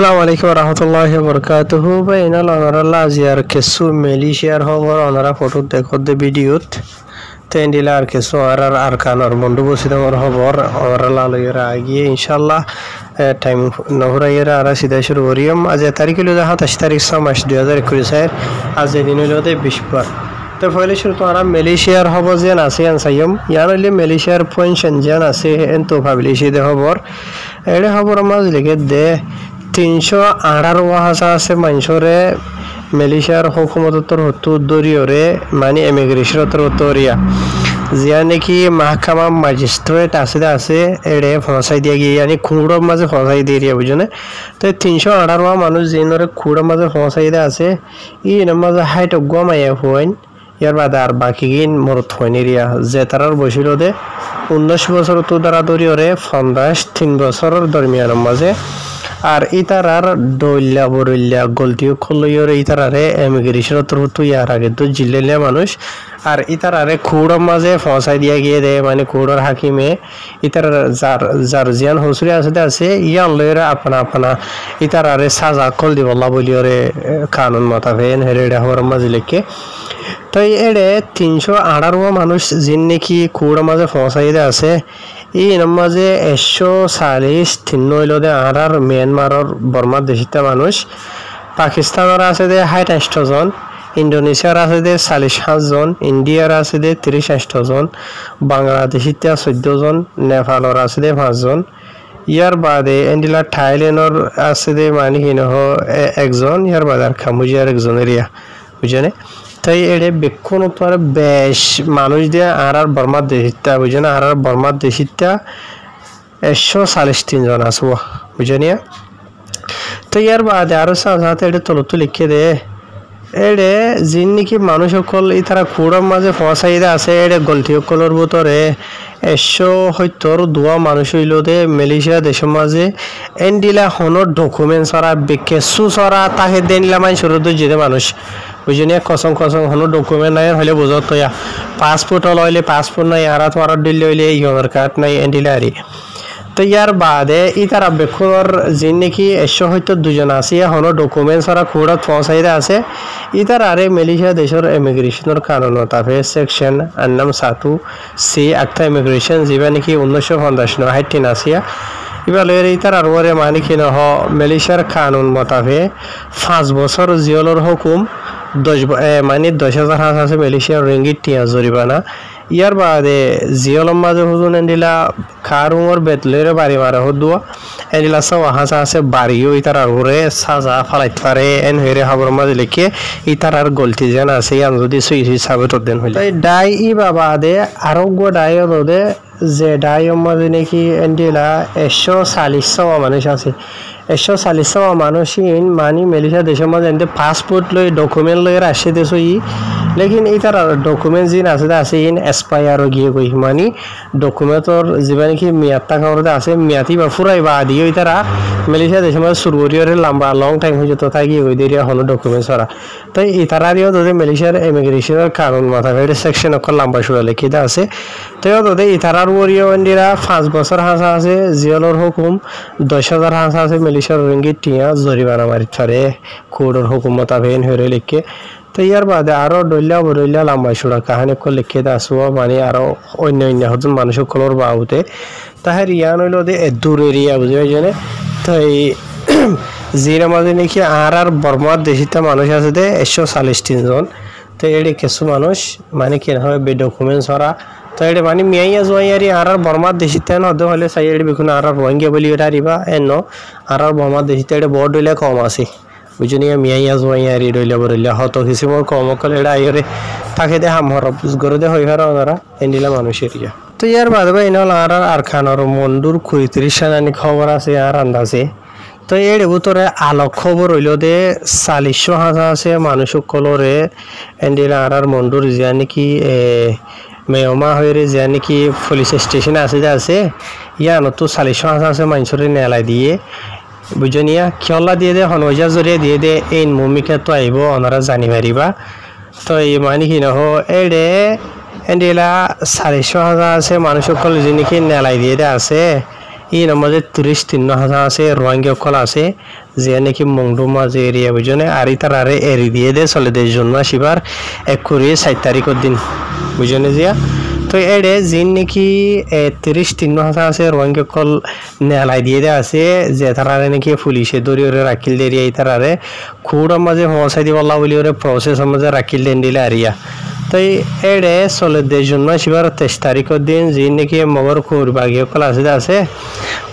আসসালামু আলাইকুম রহমতুল্লাহি বরকাতুহু বাইনাল অনারাল্লাহ আজিয়ার কিছু মালয়েশিয়ার খবর অনারা ফটো দেখতে ভিডিওত তেন্ডিলা আর কিছু আর কানর বন্ধু বসিদমর খবর অনারাল্লাহ লইরা আগিয়ে ইনশাআল্লাহ টাইম নহরাইরা আর সিধা শুরু করিম আজ তারিখ হলো 27 তারিখ মাস 2021 আজ দিন হলো 20 বার তো পয়লে শুরু তো আমরা মালয়েশিয়ার খবর যেন আছে আনসাইম ইয়ার হইলে মালয়েশিয়ার পেনশন যেন আছে এন তো ভাবলিছি দে খবর এড়ে খবর মাঝ লিখে দে 318 হাজার আছে মানুষরে মালয়েশিয়ার হুকুমতর হতো দরিয়রে মানে ইমিগ্রেশনতর হতরিয়া জিয়া নাকি মাহকামা ম্যাজিস্ট্রেট আছে এড়ে ফসাই দিয়া গিয়ে yani খুঁড়র মাঝে ফসাই দিয়ে রিয়া বুঝনে তো 318 মানুষ জিনরে খুঁড়র মাঝে ফসাই দে আছে ই নামাজে হাইট গমায়া হইন ইয়ার বাদে আর বাকি গিন মরত হইনি রিয়া যে তারার বসিল দে 19 বছর তো দ্বারা দরিয়রে 3 বছরের দরমিয়ানের মাঝে আর ইতারার দইল্লা বরইল্লা গলতিও খলইর ইতারারে ইমিগ্রেশন তরফ ইয়ার আগে তো জিল্লেলে মানুষ আর ইতারারে খুড়র মাঝে ফসাই দিয়া গিয়ে দে মানে খুড়র হাকিমে ইতার যার জিয়ান হসুরি আছে ইয়ান লইরা আপনা ইতারারে সাজা কল দিবল্লা বলিওরে কানুন মোতাবেক হেরেডা হওয়ার মাঝে লেখে তাই এড়ে 318 মানুষ জিন নাকি খুড়র মাঝে ফসাই দে আছে এই নামাজে 140 তিন হইলদে আর মিয়ানমারর বর্মা দেশিতা মানুষ পাকিস্তানের আছে দে 28 জন ইন্দোনেশিয়ার আছে দে 40 জন ইন্ডিয়ার আছে দে 30 জন বাংলাদেশিতা 14 জন নেপালের আছে দে 5 জন ইয়ার বাদে এন্ডিলা থাইল্যান্ডর আছে দে মানে হিনহ একজন ইয়ার বাদে আর খামুজিয়ার একজন এরিয়া বুঝেনে তাই এড়ে বেক্ষণ তোমার বেশ মানুষ দিয়ে আর বর্মা দেশিতা বুঝেনা আর বর্মা দেশিতা 143 জন আছে বুঝেনিয়া তো ইয়ার বাদে আরো সাথে এটা তলতো লিখে দে এড়ে জিন নাকি মানুষ সকল ইতারা খুড়র মাঝে ফসাই দে আছে এড়ে গলতি সকলের ভিতরে 172 মানুষ হইল দে মালয়েশিয়া দেশের মাঝে এন্ডিলা হনর ডকুমেন্টস ওরা বেকেসু সরা তাকে দেনিলা মাই শুরু যেতে মানুষ বুঝিনি কসম হনো ডকুমেন্ট নাই হলে বুঝত তো পাসপোর্ট হইলে পাসপোর্ট নাই আর তোমার দিল্লি হইলে ইয়র কার্ড নাই এন্ডিলারি তো ইয়ার বাদে ইতারা বেখর জিন নাকি 172 জন আছে হনো ডকুমেন্টস ওরা খুড়ত পৌঁছাইতে আছে ইতার আরে মালয়েশিয়া দেশের ইমিগ্রেশনের কারণ তাফে সেকশন আন্নাম 7 সি একটা ইমিগ্রেশন যেবা নাকি 1950 হাইটিন আসিয়া ইবালে ইতার আর ওরে মানে কি নহ মালয়েশিয়ার কানুন মোতাবেক 5 বছর জিয়লর হুকুম 10,000 আছে মালয়েশিয়ার রিঙ্গিট টিয়া জরিমানা ইয়ার বাদে জিয়লম মাঝে হুজুন এন্ডিলা খারুমর বেতলের বাড়ি মারা হদুয়া এন্ডিলা সব আছে বাড়িও ইতার আর ওরে সাজা ফালাইতে পারে এন হইরে খবর মাঝে লিখে ইতার আর গলতি যেন আছে ইয়ান যদি সুই সাবেত দেন হইলে ডাই ই বাবা দে আরো গো ডাই দে যে ডাইয়ের মাঝে নাকি এন্ডিলা 140 মানুষ আছে 140 মানুষিন মানি মালয়েশিয়া দেশের মাঝে এনতে পাসপোর্ট লই ডকুমেন্ট লই আসে দেশ ই লেকিন ইতার ডকুমেন্ট জিন আছে ইন এক্সপায়ার গিয়ে কই মানি ডকুমেন্টর যেবা নাকি মেয়াদ থাকা আছে মেয়াদি বা ফুরাই বা দিও ইতারা মালয়েশিয়া দেশের মাঝে সুরবরিয়রে লম্বা লং টাইম হয়ে যেত তাই গিয়ে কই দিয়া হলো ডকুমেন্টস ওরা তাই ইতারারিও যদি মালয়েশিয়ার ইমিগ্রেশনের কারণ মাথা ফেরে সেকশন অকল লম্বা সুরা লিখে আছে তাই ওদের ইতারার ওরিও এন্ডিরা 5 বছর হাসা আছে জিয়লর হুকুম 10,000 হাসা আছে মালয়েশিয়ার রিঙ্গিট টিয়া জরিমানা মারি পারে কোডর হুকুম মোতাবেক হয়ে লিখে তো ইয়ার বাদে আরো ডইলা লম্বা সুরা কাহিনী কল লিখে আসো মানে আরো অন্য হজন মানুষ সকলের বাউতে তাহার ইয়ান হইল দে দূর এরিয়া বুঝে জানে তাই জিরা মাঝে নাকি আর বর্মার দেশিতা মানুষ আছে দে 143 জন তো এড়ে কিছু মানুষ মানে কি হয় বে ডকুমেন্টস ওরা তো এড়ে মানে মিয়াইয়া জয়ারি আর বর্মার দেশিতা নদে হলে সাই এড়ে বিকুন আর রোহিঙ্গা বলি এটা রিবা এন আর বর্মার দেশিতা এড়ে বড় ডইলা কম আছে বুঝনি মিয়াইয়া জয়ারি ডইলা বরিলা হতো কিছু মোর কম কল এড়ে আইরে তাকে দে হামহর গরে দে হই হারা ওনারা এন্ডিলা মানুষ এরিয়া তো ইয়ার বাদে ভাই নল আর খানর মন্ডুর 35 সানানি খবর আছে আর আন্দাজে তো এর ভিতরে আলোক খবর হইল দে 40 হাজার আছে মানুষ কলরে এন্ডিলা আর মন্ডুর যা নাকি মেয়মা হয়ে যা নাকি পুলিশ স্টেশন আছে ইয়ানো তো 40 হাজার আছে মানুষরে নেলাই দিয়ে বুঝনিয়া খেলা দিয়ে দে হনজা জরিয়া দিয়ে দে এই ভূমিকা তো আইব ওনারা জানি পারিবা তো এই মানে কি নহ এড়ে এন্ডিলা 400 হাজার আছে মানুষ সকল যিনি নেলাই দিয়ে দে আছে এই নামাজে 33 আছে রোহিঙ্গা কল আছে যে নাকি মংডু মাঝে এরিয়া বুঝনে আর ইতার আরে এরি দিয়ে দে চলে দে জন্য শিবার 1 তারিখের দিন বুঝনে জিয়া তো এডে জিন নাকি 33 আছে রোহিঙ্গা কল নেলাই দিয়ে দে আছে যে তারারে নাকি পুলিশে ধরে ওরে রাখিল দে এরিয়া ইতার আরে খুড়া মাঝে পৌঁছাই দিব আল্লাহ বলি ওরে প্রসেস মাঝে রাখিল দেন দিলে আরিয়া তাই এডে চলে দে জন্য শিবার 23 তারিখের দিন জিন নাকি মগর খুর বাগিয়ে কল আছে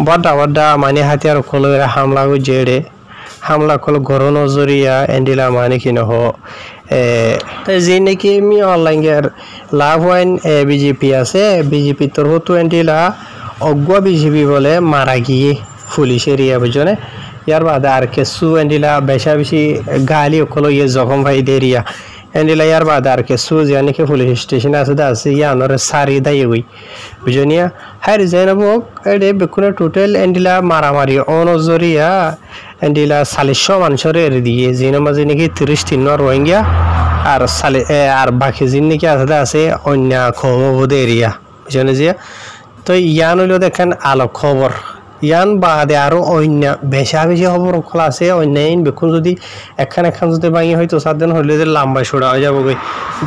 বড় বড় মানে হাতিয়ার কল হামলা গো জেডে হামলা কল গরো নজরিয়া এন্ডিলা মানে কি নহ তাই যে নাকি আমি অনলাইন লাভ ওয়াইন বিজেপি আছে বিজেপি তরফ এন্ডিলা অজ্ঞ বিজেপি বলে মারা গিয়ে পুলিশ এরিয়া বুঝনে ইয়ার বাদে আর কেসু এন্ডিলা বেশা বেশি গালি অকল ইয়ে জখম ভাই দেরিয়া এন্ডিলা ইয়ার বাদে আর কেসু যে নাকি পুলিশ স্টেশন আছে ইয়ানোর সারি দায়ী হই বুঝনিয়া হাই জেনাবক এডে বেকুনে টোটাল এন্ডিলা মারামারি অনজরিয়া এন্ডিলা 40 মানুষের এর দিয়ে জিনো মাঝে নাকি 33 রোহিঙ্গা আর আর বাকি জিন নাকি আছে অন্য খবর এরিয়া বুঝনে যে তো ইয়ান হইল দেখেন আলো খবর ইয়ান বাদে আরো অন্য বেশা বেশি খবর খোলা আছে অন্যান্য বেকুন যদি একখান যদি ভাঙি হয়তো 7 দিন হইলে যে লম্বা ছড়া হয়ে যাব গই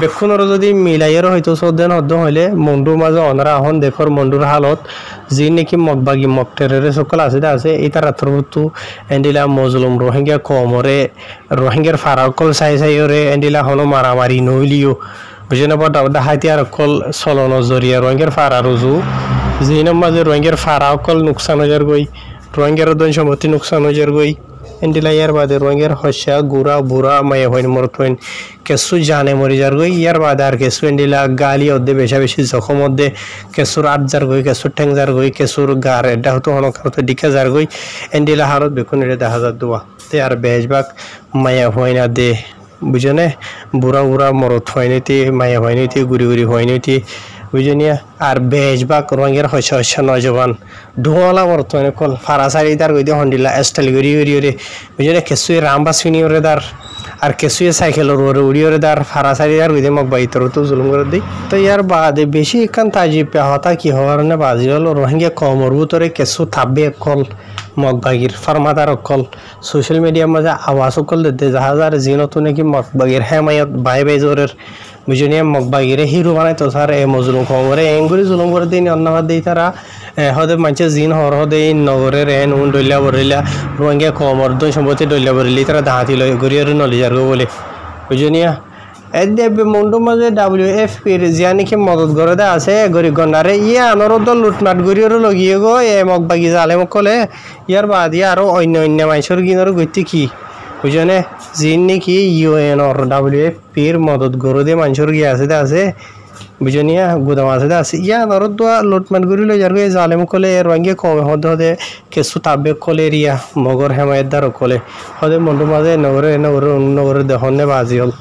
বেকুনের যদি মিলাইয়েরও হয়তো 7 দিন হদ্দ হইলে মন্ডুর মাঝে অনরা হন দেখর মন্ডুর হালত যি নাকি মগবাগি মকটেরে সকল আছে এটা রাত্রবতু এন্ডিলা মজলুম রোহিঙ্গা কমরে রোহিঙ্গার ফারাকল সাই এন্ডিলা হলো মারামারি নইলিও বুঝেন বড় হাতিয়ার কল চলন জরিয়া রোহিঙ্গার ফারা রুজু জিনের মাঝে রোহিঙ্গার ফারা অকল নুকসান হয়ে গই রোহিঙ্গার ধন সম্পত্তি নুকসান হয়ে গই এন্ডিলা ইয়ার বাদে রোহিঙ্গার হস্যা গুড়া বুড়া মায়ে হইন মরত হইন কেসু জানে মরি যার গই ইয়ার বাদে আর কেসু এন্ডিলা গালি অধ্যে বেশা বেশি জখম অধ্যে কেসুর 8 যার গই কেসুর ঠেং যার গই কেসুর গার এটা হতো হনকারত ডিকে যার গই এন্ডিলা হারত বেকুন এটা 10,000 দোয়া তে আর বেশবাক মায়া হইনা দে বুঝনে বুড়া বুড়া মরত হয়নিতি মায়া হয়নিতি গুড়ি গুড়ি হয়নিতি বুঝনিয়া আর বেশবাক রঙের হস্যা নজবান ঢোলা মরত হয় কল ফারাসারি তার গই দিয়ে হন্ডিলা স্টাইল গড়ি রে বুঝনে কেসুই রামবাস ফিনি ওরে দার আর কেসুই সাইকেলের ওরে উড়ি ওরে দার ফারাসারি তার গই দিয়ে মগ বাইতর তো জুলুম করে দিই তো ইয়ার বাদে বেশি এখান তাজি পেহতা কি হওয়ার না বাজি হল রোহিঙ্গা কমর ভিতরে কেসু থাকবে কল মগবাগির ফার্মাদার অকল সোশ্যাল মিডিয়ার মাঝে আওয়াজ অকল দিতে জাহাজার জিনত নাকি মগবাগির হেমায়ত বাই জোরের বুঝনিয়া মগবাগিরে হিরো বানাই তো স্যার এ মজলুম খবরে এঙ্গুলি জুলুম করে দিন অন্যবাদ দিই তারা হদে মানুষে জিন হর হদে নগরের এন উন ডলিয়া বরিলা রোহিঙ্গা কমর দুই সম্পত্তি ডলিয়া বরিলি তারা দাহাতি লয় গড়িয়ার নলিজার বলে বুঝনিয়া এদেবে মন্ডু মাঝে WFPর জিয়া নাকি মদত করে দে আছে গরিব গন্ডারে ইয়ে আনর দল লুটমাট গড়িয়ারও লগিয়ে গো এ মগবাগি জালে মকলে ইয়ার বাদ ইয়ে আরো অন্য মানুষের গিনর গতি কি বুঝনে জিন নাকি UN WFPর মদত করে দে মানুষের গিয়ে আছে বুঝনিয়া গুদাম আছে ইয়া আনর দোয়া লুটমাট গড়ি লই যার গো জালে মকলে রঙে কমে হদে কেসু তাবে কলে রিয়া মগর হেমায়তদার কলে হদে মন্ডু মাঝে নগরে দহনে বাজি হল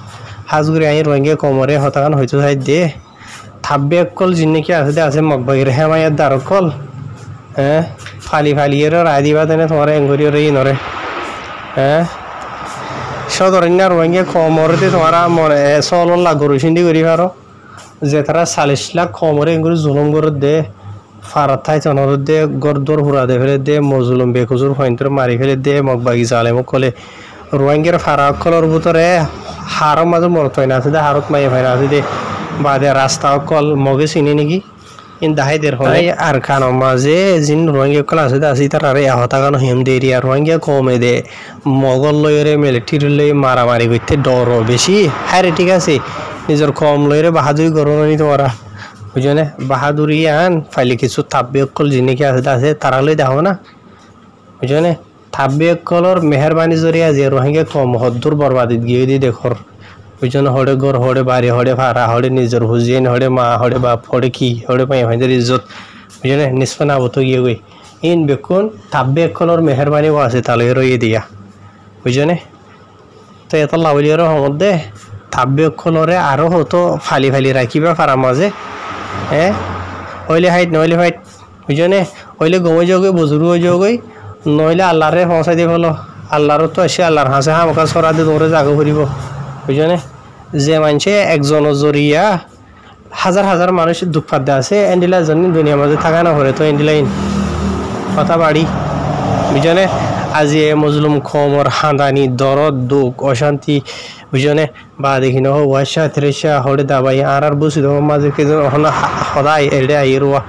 হাজগুড়ি আই রোহিঙ্গা কমরে হতাকান হইতো চাই দে থাব্বে কল জিনিকি আছে মগবাগির হেমায়াত দার কল হ্যাঁ ফালিয়ে রায় দিবা তেনে তোমার এঙ্গুরি রে নরে হ্যাঁ সদরন্যা রোহিঙ্গা কমরতে তোমার মনে চল লাগরু সিন্দি করি পারো যে তারা 40 লাখ কমরে এঙ্গুরি জুলুম করে দে ফারাত থাই চনর দে গরদর হুরা দে ফেলে দে মজলুম বেকুজুর হইন্তর মারি ফেলে দে মগবাগি জালে মকলে রোহিঙ্গার ফারাকলর ভিতরে হারর মাঝে মরত হয় না আছে দে হারত মাইয়ে ভাই আছে দে বাদে রাস্তা কল মগে চিনি নাকি ইন দাহাইদের হয় আর কানো মাঝে জিন রোহিঙ্গা কল আছে দে তার আরে হতা কানো হিম দে এরিয়া রোহিঙ্গা কমে দে মগল লইরে মিলিটারি লই মারামারি করতে ডর বেশি হ্যাঁ রে ঠিক আছে নিজের কম লইরে বাহাদুরি করো নি তোমরা বুঝনে বাহাদুরি আন ফাইলে কিছু তাব্বে কল জিনিস আছে তারা লই দেখো না বুঝনে থাব্বে কলর মেহরবানি জরিয়া যে রোহিঙ্গা কম হদ্দুর বরবাদিত গিয়ে দি দেখর বুঝনে হড়ে গর হড়ে বাড়ি হড়ে ফারা হড়ে নিজের হুজিয়েন হড়ে মা হড়ে বাপ হড়ে কি হড়ে পাই ভাইদের ইজ্জত বুঝনে নিষ্পনা আবত গিয়ে গই ইন বেকুন থাব্বে কলর মেহরবানি আছে তালে রইয়ে দিয়া বুঝনে তো এত লাউলিয়ারও মধ্যে থাব্বে কলরে আরো হতো ফালি রাখিবা ফারা মাঝে হ্যাঁ হইলে হাইট নইলে ফাইট বুঝনে হইলে গমে যাওগই বজুরু হয়ে যাওগই নইলে আল্লাহরে পৌঁছাই দিব হলো আল্লাহরও তো এসে আল্লাহর হাসে হামকা সরা দিয়ে তোমরা জাগো ফুরিব বুঝনে যে মানুষে একজনের জরিয়া হাজার মানুষ দুঃখ পাদ্দা আছে এন্ডিলা জন্য দুনিয়ার মাঝে থাকা না হরে তো এন্ডিলাইন কথা বাড়ি বুঝনে আজি এ মজলুম খমর হাঁদানি দরদ দুঃখ অশান্তি বুঝনে বা দেখি নহ ওয়াশা ত্রেশা হরে দাবাই আর বুঝি দেবো মাঝে কে সদায় এড়ে আইরুয়া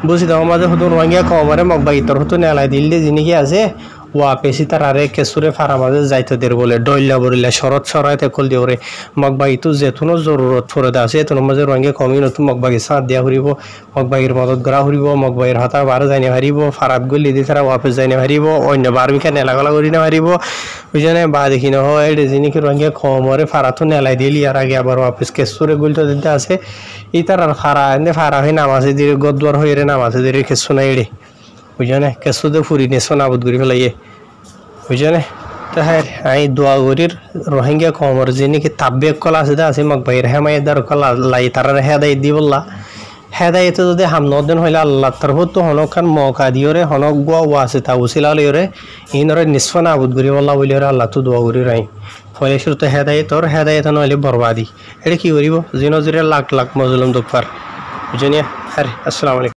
বুঝি দেবো মাঝে হতো রঙিয়া কমরে মগ বাই তোর হতো নেলাই দিল্লি জিনিকি আছে ওয়া পেশি তার আরে কেসুরে ফারা মাঝে যাইতে দের বলে ডইলা বরিলা শরৎ সরাইতে কল দিওরে মগবাগি তো যেতুনো জরুরত ফরে দা আছে এতুনো মাঝে রঙে কমি নতুন মগবাগি সাঁত দিয়া হরিব মগবাগির মদত গড়া হরিব মগবাগির হতা বার যাইনে হারিব ফারাত গলি দি তারা ওয়াপেস যাইনে হারিব অন্য বারবিকা নেলাগলা করি না হারিব বুঝনে বা দেখি ন হয় এটা জিনিকি রঙে কমরে ফারাতো নেলাই দিলি আর আগে আবার ওয়াপেস কেসুরে গুলতো দিতে আছে ই তার ফারা এনে ফারা হয়ে নামাজে দিয়ে গদুয়ার হয়ে রে নামাজে দিয়ে কেসু নাই এড়ে বুঝনে কেসুতে ফুরি নে সোনাবুদ করি ফেলাইয়ে বুঝনে তাহার আই দোয়া করির রোহিঙ্গা কমর যিনি তাব্বে কলা আছে মগ বাইর হেমায়দার কলা লাই তার হেদাই দি বললা হেদায়তে যদি হাম নদেন হইলে আল্লাহ তার হতো হনকান মৌকা দিওরে হনক গোয়া ওয়াসে তা উসিলা লইরে ইনরে নিসফা নাবুদ করি বললা বলিরে আল্লাহ তো দোয়া করি রাই ফলে শুরুতে হেদায়তর হেদায়ত নইলে বরবাদি এটা কি করিব জিনো জিরে লাখ লাখ মজলুম দুপার বুঝনিয়া আরে আসসালামু আলাইকুম